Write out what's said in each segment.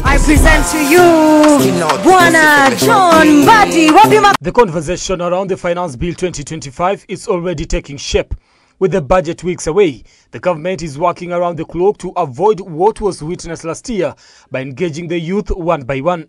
I present to you Bwana John Mbadi. The conversation around the Finance Bill 2025 is already taking shape. With the budget weeks away, the government is working around the clock to avoid what was witnessed last year by engaging the youth one by one.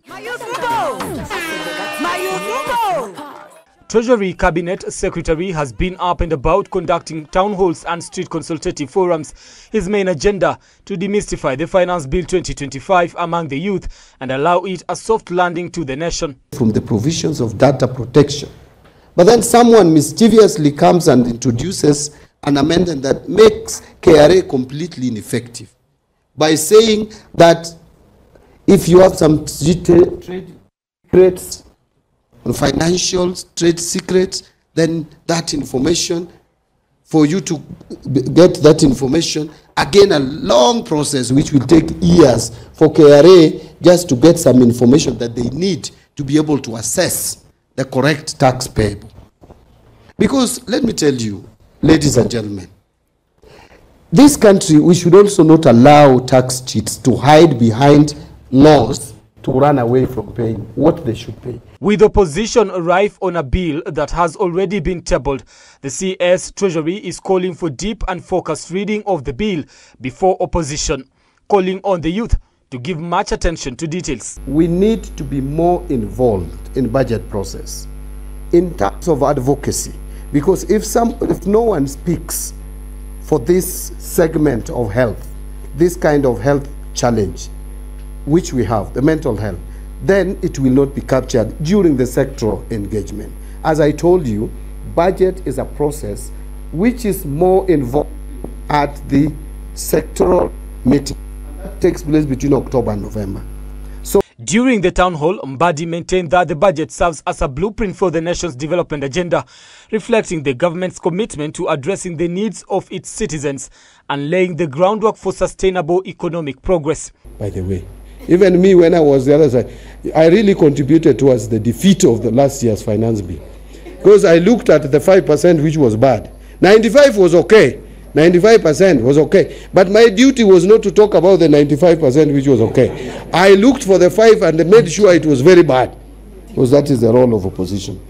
Treasury Cabinet Secretary has been up and about conducting town halls and street consultative forums. His main agenda to demystify the Finance Bill 2025 among the youth and allow it a soft landing to the nation. From the provisions of data protection. But then someone mischievously comes and introduces an amendment that makes KRA completely ineffective by saying that if you have some trade secrets, financial trade secrets, then that information, for you to get that information, again a long process which will take years for KRA just to get some information that they need to be able to assess the correct tax payable. Because let me tell you, ladies and gentlemen, this country, we should also not allow tax cheats to hide behind laws to run away from paying what they should pay. With opposition rife on a bill that has already been tabled, the CS Treasury is calling for deep and focused reading of the bill before opposition, calling on the youth to give much attention to details. We need to be more involved in budget process in terms of advocacy, because if no one speaks for this segment of health, this kind of health challenge, which we have, the mental health, then it will not be captured during the sectoral engagement. As I told you, budget is a process which is more involved at the sectoral meeting. That takes place between October and November. So, during the town hall, Mbadi maintained that the budget serves as a blueprint for the nation's development agenda, reflecting the government's commitment to addressing the needs of its citizens and laying the groundwork for sustainable economic progress. By the way, even me, when I was the other side, I really contributed towards the defeat of the last year's finance bill. Because I looked at the 5% which was bad. 95 was okay. 95% was okay. But my duty was not to talk about the 95% which was okay. I looked for the 5 and made sure it was very bad. Because that is the role of opposition.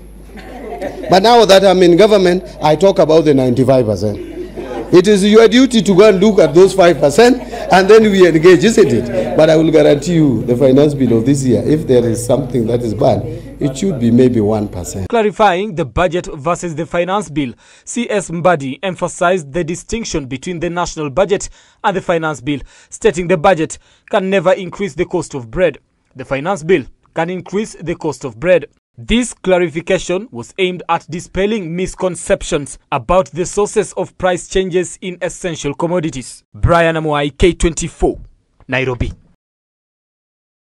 But now that I'm in government, I talk about the 95%. It is your duty to go and look at those 5% and then we engage, isn't it? But I will guarantee you the finance bill of this year, if there is something that is bad, it should be maybe 1%. Clarifying the budget versus the finance bill, CS Mbadi emphasized the distinction between the national budget and the finance bill, stating the budget can never increase the cost of bread. The finance bill can increase the cost of bread. This clarification was aimed at dispelling misconceptions about the sources of price changes in essential commodities. Brian Amuai, K24, Nairobi.